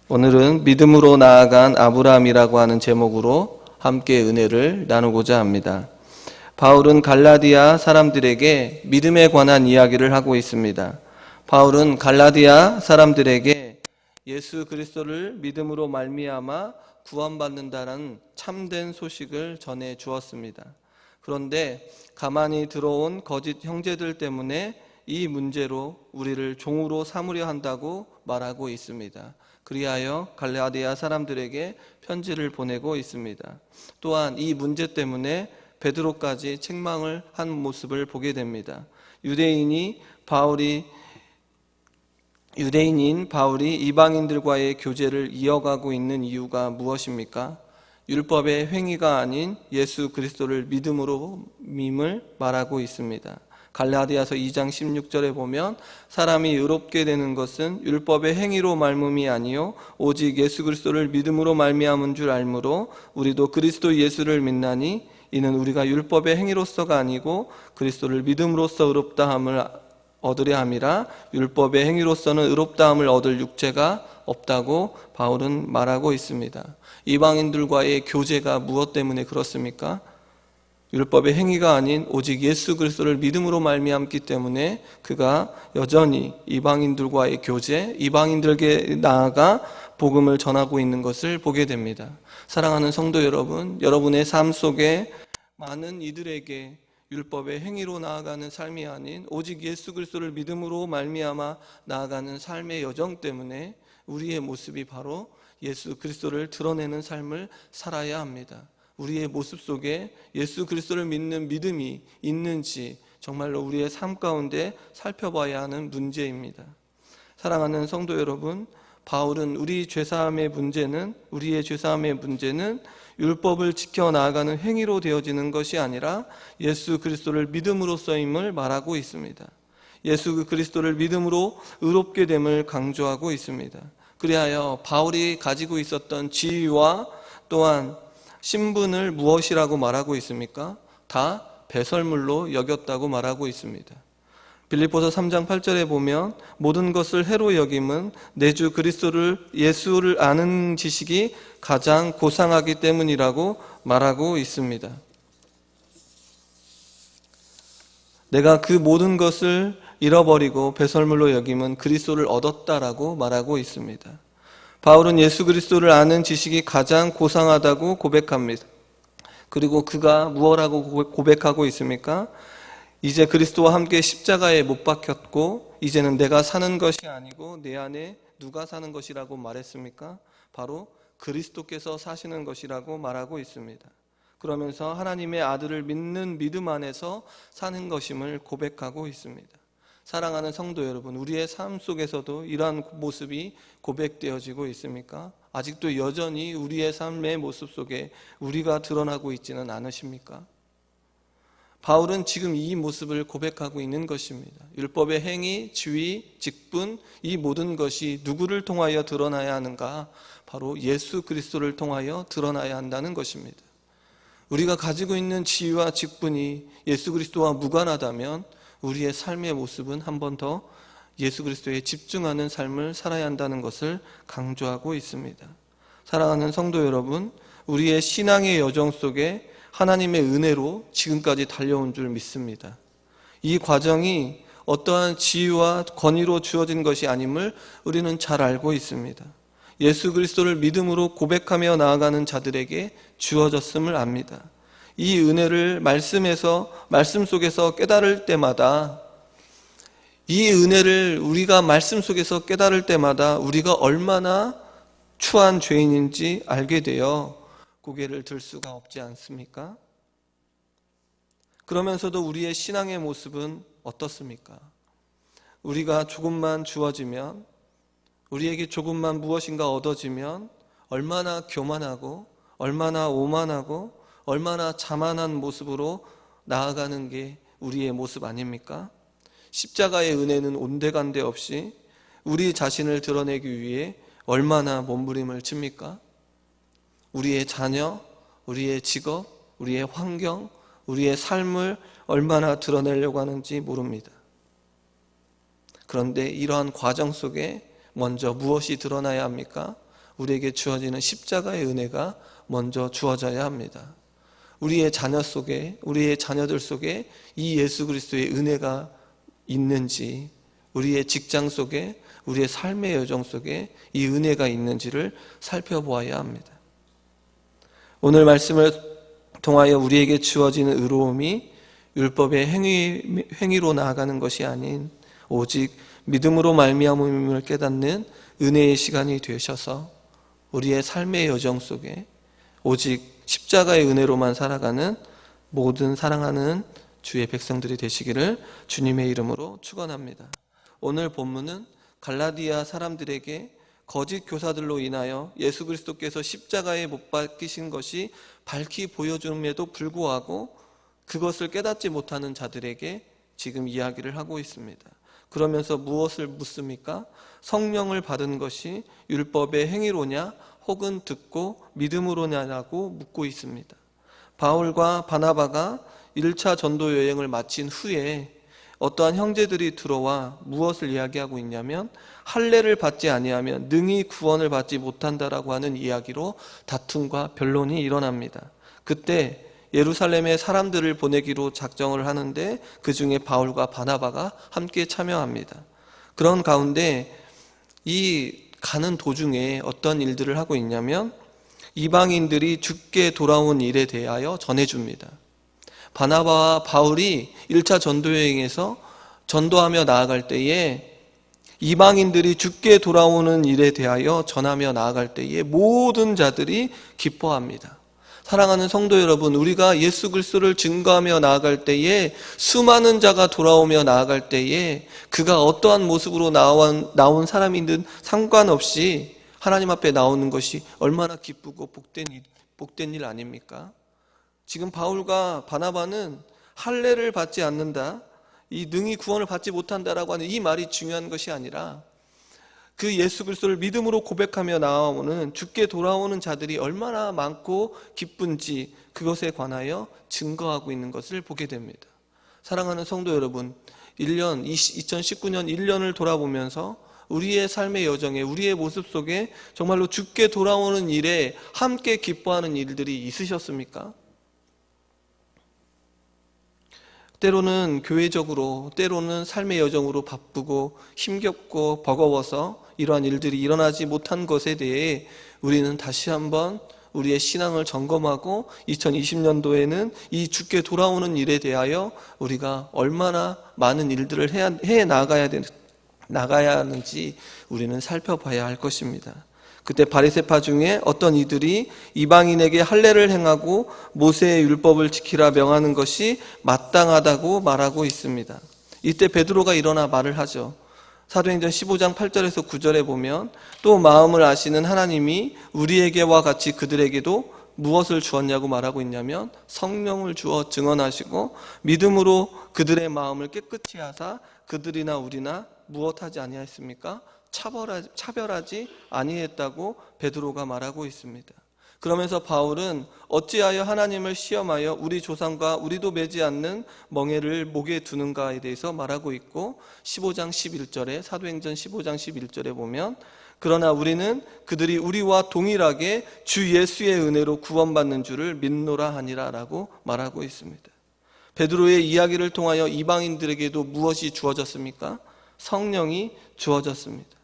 오늘은 믿음으로 나아간 아브라함이라고 하는 제목으로 함께 은혜를 나누고자 합니다. 바울은 갈라디아 사람들에게 믿음에 관한 이야기를 하고 있습니다. 바울은 갈라디아 사람들에게 예수 그리스도를 믿음으로 말미암아 구원받는다는 참된 소식을 전해 주었습니다. 그런데 가만히 들어온 거짓 형제들 때문에 이 문제로 우리를 종으로 삼으려 한다고 말하고 있습니다. 그리하여 갈라디아 사람들에게 편지를 보내고 있습니다. 또한 이 문제 때문에 베드로까지 책망을 한 모습을 보게 됩니다. 유대인인 바울이 이방인들과의 교제를 이어가고 있는 이유가 무엇입니까? 율법의 행위가 아닌 예수 그리스도를 믿음으로 밈을 말하고 있습니다. 갈라디아서 2장 16절에 보면 사람이 의롭게 되는 것은 율법의 행위로 말미암이 아니요 오직 예수 그리스도를 믿음으로 말미암은 줄 알므로 우리도 그리스도 예수를 믿나니 이는 우리가 율법의 행위로서가 아니고 그리스도를 믿음으로써 의롭다함을 얻으려 함이라. 율법의 행위로서는 의롭다함을 얻을 육체가 없다고 바울은 말하고 있습니다. 이방인들과의 교제가 무엇 때문에 그렇습니까? 율법의 행위가 아닌 오직 예수 그리스도를 믿음으로 말미암기 때문에 그가 여전히 이방인들과의 교제, 이방인들에게 나아가 복음을 전하고 있는 것을 보게 됩니다. 사랑하는 성도 여러분, 여러분의 삶 속에 많은 이들에게 율법의 행위로 나아가는 삶이 아닌 오직 예수 그리스도를 믿음으로 말미암아 나아가는 삶의 여정 때문에 우리의 모습이 바로 예수 그리스도를 드러내는 삶을 살아야 합니다. 우리의 모습 속에 예수 그리스도를 믿는 믿음이 있는지 정말로 우리의 삶 가운데 살펴봐야 하는 문제입니다. 사랑하는 성도 여러분, 바울은 우리의 죄사함의 문제는 율법을 지켜 나아가는 행위로 되어지는 것이 아니라 예수 그리스도를 믿음으로써임을 말하고 있습니다. 예수 그리스도를 믿음으로 의롭게 됨을 강조하고 있습니다. 그리하여 바울이 가지고 있었던 지위와 또한 신분을 무엇이라고 말하고 있습니까? 다 배설물로 여겼다고 말하고 있습니다. 빌립보서 3장 8절에 보면 모든 것을 해로 여김은 내 주 그리스도를 예수를 아는 지식이 가장 고상하기 때문이라고 말하고 있습니다. 내가 그 모든 것을 잃어버리고 배설물로 여김은 그리스도를 얻었다라고 말하고 있습니다. 바울은 예수 그리스도를 아는 지식이 가장 고상하다고 고백합니다. 그리고 그가 무엇라고 고백하고 있습니까? 이제 그리스도와 함께 십자가에 못 박혔고 이제는 내가 사는 것이 아니고 내 안에 누가 사는 것이라고 말했습니까? 바로 그리스도께서 사시는 것이라고 말하고 있습니다. 그러면서 하나님의 아들을 믿는 믿음 안에서 사는 것임을 고백하고 있습니다. 사랑하는 성도 여러분, 우리의 삶 속에서도 이러한 모습이 고백되어지고 있습니까? 아직도 여전히 우리의 삶의 모습 속에 우리가 드러나고 있지는 않으십니까? 바울은 지금 이 모습을 고백하고 있는 것입니다. 율법의 행위, 지위, 직분, 이 모든 것이 누구를 통하여 드러나야 하는가? 바로 예수 그리스도를 통하여 드러나야 한다는 것입니다. 우리가 가지고 있는 지위와 직분이 예수 그리스도와 무관하다면 우리의 삶의 모습은 한 번 더 예수 그리스도에 집중하는 삶을 살아야 한다는 것을 강조하고 있습니다. 사랑하는 성도 여러분, 우리의 신앙의 여정 속에 하나님의 은혜로 지금까지 달려온 줄 믿습니다. 이 과정이 어떠한 지위와 권위로 주어진 것이 아님을 우리는 잘 알고 있습니다. 예수 그리스도를 믿음으로 고백하며 나아가는 자들에게 주어졌음을 압니다. 이 은혜를 말씀 속에서 깨달을 때마다, 이 은혜를 우리가 말씀 속에서 깨달을 때마다 우리가 얼마나 추한 죄인인지 알게 되어 고개를 들 수가 없지 않습니까? 그러면서도 우리의 신앙의 모습은 어떻습니까? 우리가 조금만 주어지면, 우리에게 조금만 무엇인가 얻어지면 얼마나 교만하고 얼마나 오만하고 얼마나 자만한 모습으로 나아가는 게 우리의 모습 아닙니까? 십자가의 은혜는 온데간데 없이 우리 자신을 드러내기 위해 얼마나 몸부림을 칩니까? 우리의 자녀, 우리의 직업, 우리의 환경, 우리의 삶을 얼마나 드러내려고 하는지 모릅니다. 그런데 이러한 과정 속에 먼저 무엇이 드러나야 합니까? 우리에게 주어지는 십자가의 은혜가 먼저 주어져야 합니다. 우리의 자녀 속에, 우리의 자녀들 속에 이 예수 그리스도의 은혜가 있는지, 우리의 직장 속에, 우리의 삶의 여정 속에 이 은혜가 있는지를 살펴보아야 합니다. 오늘 말씀을 통하여 우리에게 주어지는 의로움이 율법의 행위로 나아가는 것이 아닌 오직 믿음으로 말미암음을 깨닫는 은혜의 시간이 되셔서 우리의 삶의 여정 속에 오직 십자가의 은혜로만 살아가는 모든 사랑하는 주의 백성들이 되시기를 주님의 이름으로 축원합니다. 오늘 본문은 갈라디아 사람들에게 거짓 교사들로 인하여 예수 그리스도께서 십자가에 못 박히신 것이 밝히 보여줌에도 불구하고 그것을 깨닫지 못하는 자들에게 지금 이야기를 하고 있습니다. 그러면서 무엇을 묻습니까? 성령을 받은 것이 율법의 행위로냐 혹은 듣고 믿음으로냐라고 묻고 있습니다. 바울과 바나바가 1차 전도 여행을 마친 후에 어떠한 형제들이 들어와 무엇을 이야기하고 있냐면 할례를 받지 아니하면 능히 구원을 받지 못한다라고 하는 이야기로 다툼과 변론이 일어납니다. 그때 예루살렘에 사람들을 보내기로 작정을 하는데 그 중에 바울과 바나바가 함께 참여합니다. 그런 가운데 이 가는 도중에 어떤 일들을 하고 있냐면 이방인들이 죽게 돌아온 일에 대하여 전해줍니다. 바나바와 바울이 1차 전도여행에서 전도하며 나아갈 때에 이방인들이 죽게 돌아오는 일에 대하여 전하며 나아갈 때에 모든 자들이 기뻐합니다. 사랑하는 성도 여러분, 우리가 예수 그리스도를 증거하며 나아갈 때에 수많은 자가 돌아오며 나아갈 때에 그가 어떠한 모습으로 나온 사람이든 상관없이 하나님 앞에 나오는 것이 얼마나 기쁘고 복된 일 아닙니까? 지금 바울과 바나바는 할례를 받지 않는다, 이 능히 구원을 받지 못한다라고 하는 이 말이 중요한 것이 아니라 그 예수 그리스도를 믿음으로 고백하며 나오는 죽게 돌아오는 자들이 얼마나 많고 기쁜지 그것에 관하여 증거하고 있는 것을 보게 됩니다. 사랑하는 성도 여러분, 2019년 1년을 돌아보면서 우리의 삶의 여정에, 우리의 모습 속에 정말로 죽게 돌아오는 일에 함께 기뻐하는 일들이 있으셨습니까? 때로는 교회적으로, 때로는 삶의 여정으로 바쁘고 힘겹고 버거워서 이러한 일들이 일어나지 못한 것에 대해 우리는 다시 한번 우리의 신앙을 점검하고 2020년도에는 이 죽게 돌아오는 일에 대하여 우리가 얼마나 많은 일들을 해 나가야 하는지 우리는 살펴봐야 할 것입니다. 그때 바리새파 중에 어떤 이들이 이방인에게 할례를 행하고 모세의 율법을 지키라 명하는 것이 마땅하다고 말하고 있습니다. 이때 베드로가 일어나 말을 하죠. 사도행전 15장 8절에서 9절에 보면 또 마음을 아시는 하나님이 우리에게와 같이 그들에게도 무엇을 주었냐고 말하고 있냐면 성령을 주어 증언하시고 믿음으로 그들의 마음을 깨끗이 하사 그들이나 우리나 무엇하지 아니하였습니까? 차별하지 아니했다고 베드로가 말하고 있습니다. 그러면서 바울은 어찌하여 하나님을 시험하여 우리 조상과 우리도 매지 않는 멍에를 목에 두는가에 대해서 말하고 있고 15장 11절에 사도행전 15장 11절에 보면 그러나 우리는 그들이 우리와 동일하게 주 예수의 은혜로 구원받는 줄을 믿노라 하니라 라고 말하고 있습니다. 베드로의 이야기를 통하여 이방인들에게도 무엇이 주어졌습니까? 성령이 주어졌습니다.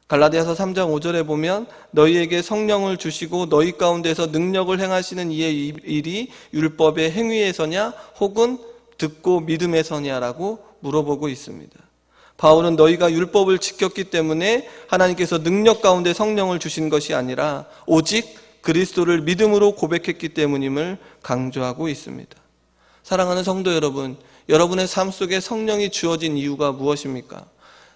갈라디아서 3장 5절에 보면 너희에게 성령을 주시고 너희 가운데서 능력을 행하시는 이의 일이 율법의 행위에서냐 혹은 듣고 믿음에서냐라고 물어보고 있습니다. 바울은 너희가 율법을 지켰기 때문에 하나님께서 능력 가운데 성령을 주신 것이 아니라 오직 그리스도를 믿음으로 고백했기 때문임을 강조하고 있습니다. 사랑하는 성도 여러분, 여러분의 삶 속에 성령이 주어진 이유가 무엇입니까?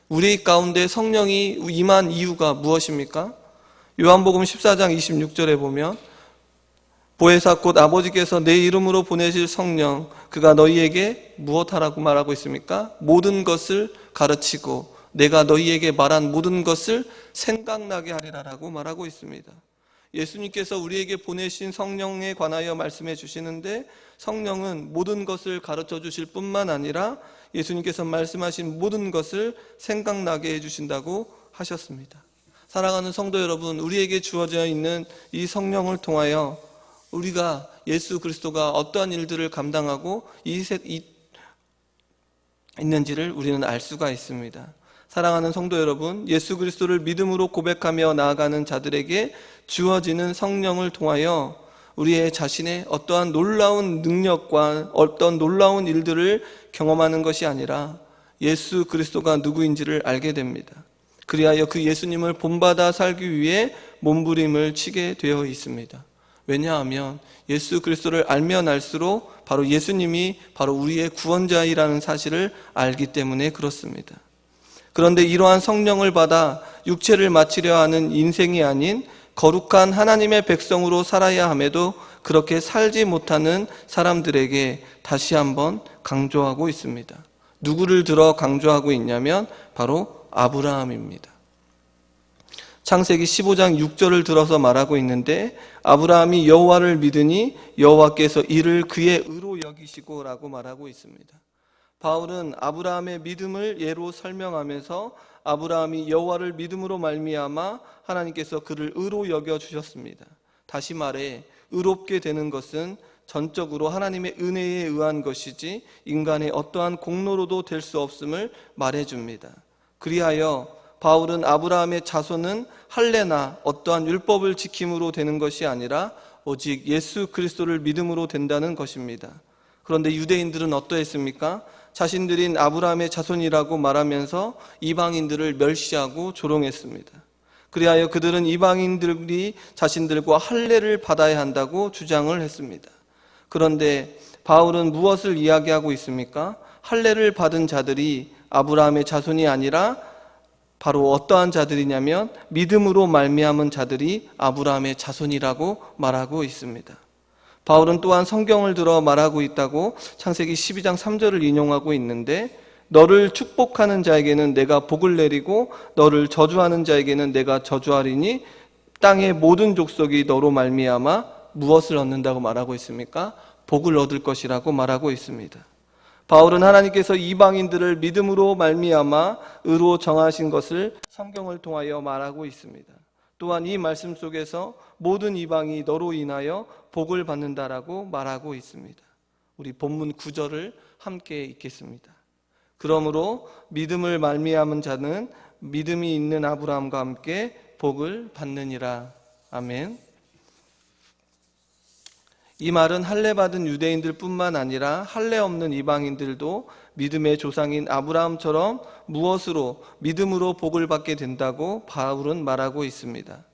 우리 가운데 성령이 임한 이유가 무엇입니까? 요한복음 14장 26절에 보면 보혜사 곧 아버지께서 내 이름으로 보내실 성령 그가 너희에게 무엇하라고 말하고 있습니까? 모든 것을 가르치고 내가 너희에게 말한 모든 것을 생각나게 하리라라고 말하고 있습니다. 예수님께서 우리에게 보내신 성령에 관하여 말씀해 주시는데 성령은 모든 것을 가르쳐 주실 뿐만 아니라 예수님께서 말씀하신 모든 것을 생각나게 해주신다고 하셨습니다. 사랑하는 성도 여러분, 우리에게 주어져 있는 이 성령을 통하여 우리가 예수 그리스도가 어떠한 일들을 감당하고 있는지를 우리는 알 수가 있습니다. 사랑하는 성도 여러분, 예수 그리스도를 믿음으로 고백하며 나아가는 자들에게 주어지는 성령을 통하여 우리의 자신의 어떠한 놀라운 능력과 어떤 놀라운 일들을 경험하는 것이 아니라 예수 그리스도가 누구인지를 알게 됩니다. 그리하여 그 예수님을 본받아 살기 위해 몸부림을 치게 되어 있습니다. 왜냐하면 예수 그리스도를 알면 알수록 바로 예수님이 바로 우리의 구원자이라는 사실을 알기 때문에 그렇습니다. 그런데 이러한 성령을 받아 육체를 마치려 하는 인생이 아닌 거룩한 하나님의 백성으로 살아야 함에도 그렇게 살지 못하는 사람들에게 다시 한번 강조하고 있습니다. 누구를 들어 강조하고 있냐면 바로 아브라함입니다. 창세기 15장 6절을 들어서 말하고 있는데 아브라함이 여호와를 믿으니 여호와께서 이를 그의 의로 여기시고 라고 말하고 있습니다. 바울은 아브라함의 믿음을 예로 설명하면서 아브라함이 여호와를 믿음으로 말미암아 하나님께서 그를 의로 여겨주셨습니다. 다시 말해 의롭게 되는 것은 전적으로 하나님의 은혜에 의한 것이지 인간의 어떠한 공로로도 될 수 없음을 말해줍니다. 그리하여 바울은 아브라함의 자손은 할례나 어떠한 율법을 지킴으로 되는 것이 아니라 오직 예수 그리스도를 믿음으로 된다는 것입니다. 그런데 유대인들은 어떠했습니까? 자신들인 아브라함의 자손이라고 말하면서 이방인들을 멸시하고 조롱했습니다. 그리하여 그들은 이방인들이 자신들과 할례를 받아야 한다고 주장을 했습니다. 그런데 바울은 무엇을 이야기하고 있습니까? 할례를 받은 자들이 아브라함의 자손이 아니라 바로 어떠한 자들이냐면 믿음으로 말미암은 자들이 아브라함의 자손이라고 말하고 있습니다. 바울은 또한 성경을 들어 말하고 있다고 창세기 12장 3절을 인용하고 있는데 너를 축복하는 자에게는 내가 복을 내리고 너를 저주하는 자에게는 내가 저주하리니 땅의 모든 족속이 너로 말미암아 무엇을 얻는다고 말하고 있습니까? 복을 얻을 것이라고 말하고 있습니다. 바울은 하나님께서 이방인들을 믿음으로 말미암아 의로 정하신 것을 성경을 통하여 말하고 있습니다. 또한 이 말씀 속에서 모든 이방이 너로 인하여 복을 받는다라고 말하고 있습니다. 우리 본문 9절을 함께 읽겠습니다. 그러므로 믿음을 말미암은 자는 믿음이 있는 아브라함과 함께 복을 받느니라. 아멘. 이 말은 할례 받은 유대인들 뿐만 아니라 할례 없는 이방인들도 믿음의 조상인 아브라함처럼 무엇으로 믿음으로 복을 받게 된다고 바울은 말하고 있습니다.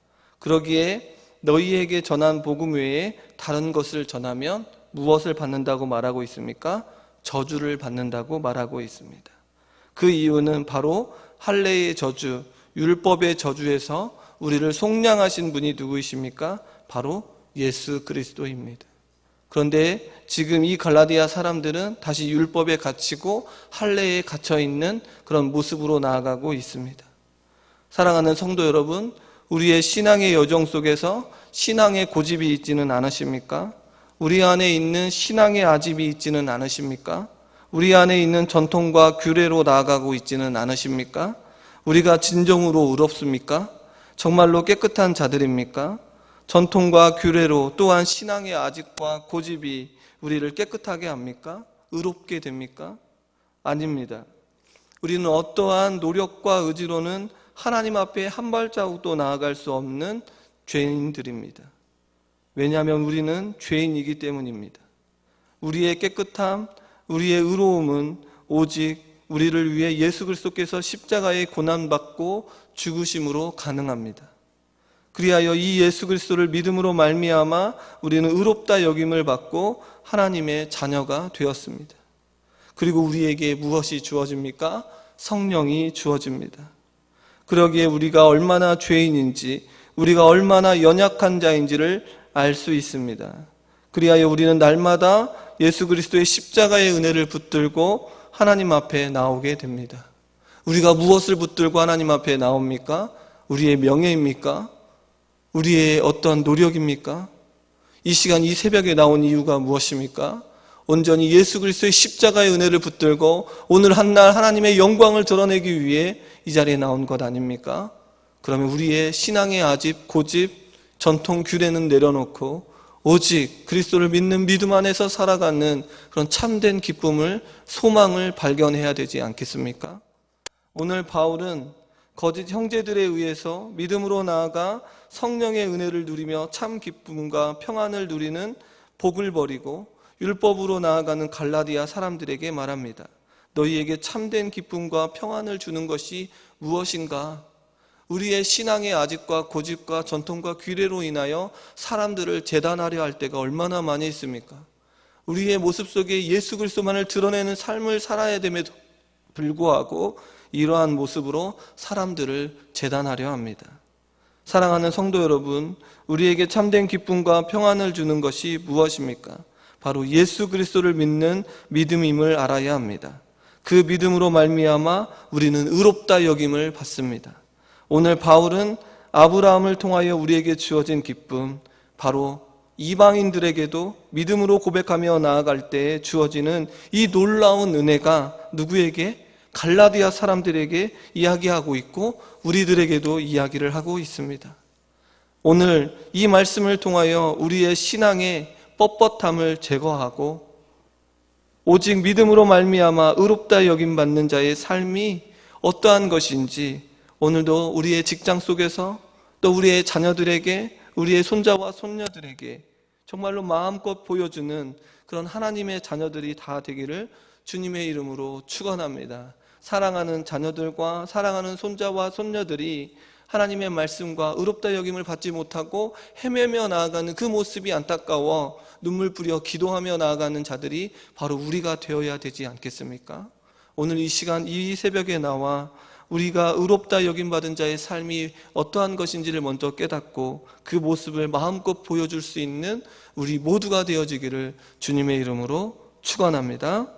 그러기에 너희에게 전한 복음 외에 다른 것을 전하면 무엇을 받는다고 말하고 있습니까? 저주를 받는다고 말하고 있습니다. 그 이유는 바로 할례의 저주, 율법의 저주에서 우리를 속량하신 분이 누구이십니까? 바로 예수 그리스도입니다. 그런데 지금 이 갈라디아 사람들은 다시 율법에 갇히고 할례에 갇혀 있는 그런 모습으로 나아가고 있습니다. 사랑하는 성도 여러분, 우리의 신앙의 여정 속에서 신앙의 고집이 있지는 않으십니까? 우리 안에 있는 신앙의 아집이 있지는 않으십니까? 우리 안에 있는 전통과 규례로 나아가고 있지는 않으십니까? 우리가 진정으로 의롭습니까? 정말로 깨끗한 자들입니까? 전통과 규례로 또한 신앙의 아집과 고집이 우리를 깨끗하게 합니까? 의롭게 됩니까? 아닙니다. 우리는 어떠한 노력과 의지로는 하나님 앞에 한 발자국도 나아갈 수 없는 죄인들입니다. 왜냐하면 우리는 죄인이기 때문입니다. 우리의 깨끗함, 우리의 의로움은 오직 우리를 위해 예수 그리스도께서 십자가에 고난받고 죽으심으로 가능합니다. 그리하여 이 예수 그리스도를 믿음으로 말미암아 우리는 의롭다 여김을 받고 하나님의 자녀가 되었습니다. 그리고 우리에게 무엇이 주어집니까? 성령이 주어집니다. 그러기에 우리가 얼마나 죄인인지, 우리가 얼마나 연약한 자인지를 알 수 있습니다. 그리하여 우리는 날마다 예수 그리스도의 십자가의 은혜를 붙들고 하나님 앞에 나오게 됩니다. 우리가 무엇을 붙들고 하나님 앞에 나옵니까? 우리의 명예입니까? 우리의 어떤 노력입니까? 이 시간 이 새벽에 나온 이유가 무엇입니까? 온전히 예수 그리스도의 십자가의 은혜를 붙들고 오늘 한날 하나님의 영광을 드러내기 위해 이 자리에 나온 것 아닙니까? 그러면 우리의 신앙의 아집, 고집, 전통, 규례는 내려놓고 오직 그리스도를 믿는 믿음 안에서 살아가는 그런 참된 기쁨을, 소망을 발견해야 되지 않겠습니까? 오늘 바울은 거짓 형제들에 의해서 믿음으로 나아가 성령의 은혜를 누리며 참 기쁨과 평안을 누리는 복을 버리고 율법으로 나아가는 갈라디아 사람들에게 말합니다. 너희에게 참된 기쁨과 평안을 주는 것이 무엇인가? 우리의 신앙의 아집과 고집과 전통과 규례로 인하여 사람들을 재단하려 할 때가 얼마나 많이 있습니까? 우리의 모습 속에 예수 그리스도만을 드러내는 삶을 살아야 됨에도 불구하고 이러한 모습으로 사람들을 재단하려 합니다. 사랑하는 성도 여러분, 우리에게 참된 기쁨과 평안을 주는 것이 무엇입니까? 바로 예수 그리스도를 믿는 믿음임을 알아야 합니다. 그 믿음으로 말미암아 우리는 의롭다 여김을 받습니다. 오늘 바울은 아브라함을 통하여 우리에게 주어진 기쁨, 바로 이방인들에게도 믿음으로 고백하며 나아갈 때에 주어지는 이 놀라운 은혜가 누구에게? 갈라디아 사람들에게 이야기하고 있고 우리들에게도 이야기를 하고 있습니다. 오늘 이 말씀을 통하여 우리의 신앙의 뻣뻣함을 제거하고 오직 믿음으로 말미암아 의롭다 여김 받는 자의 삶이 어떠한 것인지 오늘도 우리의 직장 속에서 또 우리의 자녀들에게, 우리의 손자와 손녀들에게 정말로 마음껏 보여주는 그런 하나님의 자녀들이 다 되기를 주님의 이름으로 축원합니다. 사랑하는 자녀들과 사랑하는 손자와 손녀들이 하나님의 말씀과 의롭다 여김을 받지 못하고 헤매며 나아가는 그 모습이 안타까워 눈물 뿌려 기도하며 나아가는 자들이 바로 우리가 되어야 되지 않겠습니까? 오늘 이 시간, 이 새벽에 나와 우리가 의롭다 여김받은 자의 삶이 어떠한 것인지를 먼저 깨닫고 그 모습을 마음껏 보여줄 수 있는 우리 모두가 되어지기를 주님의 이름으로 축원합니다.